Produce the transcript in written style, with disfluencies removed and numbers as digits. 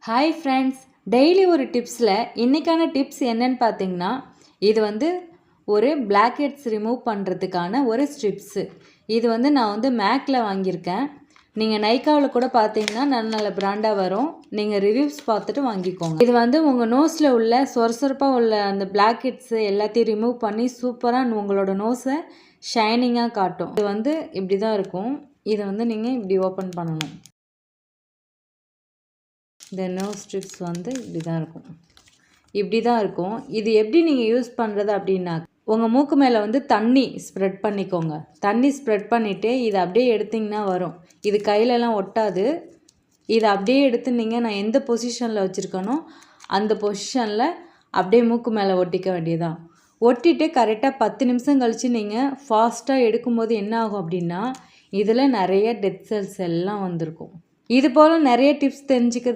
Hi friends, daily ஒரு டிப்ஸில் இன்றைக்கான tips என்னன்னு பார்த்தீங்கன்னா, இது ஒரு பிளாக் ஹெட்ஸ் ரிமூவ் பண்ணுறதுக்கான ஒரு ஸ்ட்ரிப்ஸு. இது நான் மேக்கில் வாங்கியிருக்கேன். நீங்கள் நைக்காவில் கூட பார்த்தீங்கன்னா நல்ல நல்ல பிராண்டாக வரும். நீங்கள் ரிவ்யூஸ் பார்த்துட்டு வாங்கிக்கோங்க. இது உங்கள் நோஸில் உள்ள சொரசொரப்பாக உள்ள அந்த பிளாக் ஹெட்ஸு எல்லாத்தையும் ரிமூவ் பண்ணி சூப்பராக உங்களோட நோஸை ஷைனிங்காக காட்டும். இது இப்படி தான் இருக்கும். இதை நீங்கள் இப்படி ஓப்பன் பண்ணணும். இந்த நோஸ் ஸ்ட்ரிப்ஸ் இப்படி தான் இருக்கும். இது எப்படி நீங்கள் யூஸ் பண்ணுறது அப்படின்னா, உங்கள் மூக்கு மேலே தண்ணி ஸ்ப்ரெட் பண்ணிக்கோங்க. தண்ணி ஸ்ப்ரெட் பண்ணிவிட்டு இதை அப்படியே எடுத்திங்கன்னா வரும். இது கையிலலாம் ஒட்டாது. இதை அப்படியே எடுத்து நான் எந்த பொசிஷனில் வச்சுருக்கனோ அந்த பொசிஷனில் அப்படியே மூக்கு மேலே ஒட்டிக்க வேண்டியதான். ஒட்டிட்டு கரெக்டாக 10 நிமிஷம் கழித்து நீங்கள் ஃபாஸ்ட்டாக எடுக்கும்போது என்ன ஆகும் அப்படின்னா, இதில் நிறைய டெட் செல்ஸ் எல்லாம் வந்திருக்கும். இது போல் நிறைய டிப்ஸ் தெரிஞ்சுக்க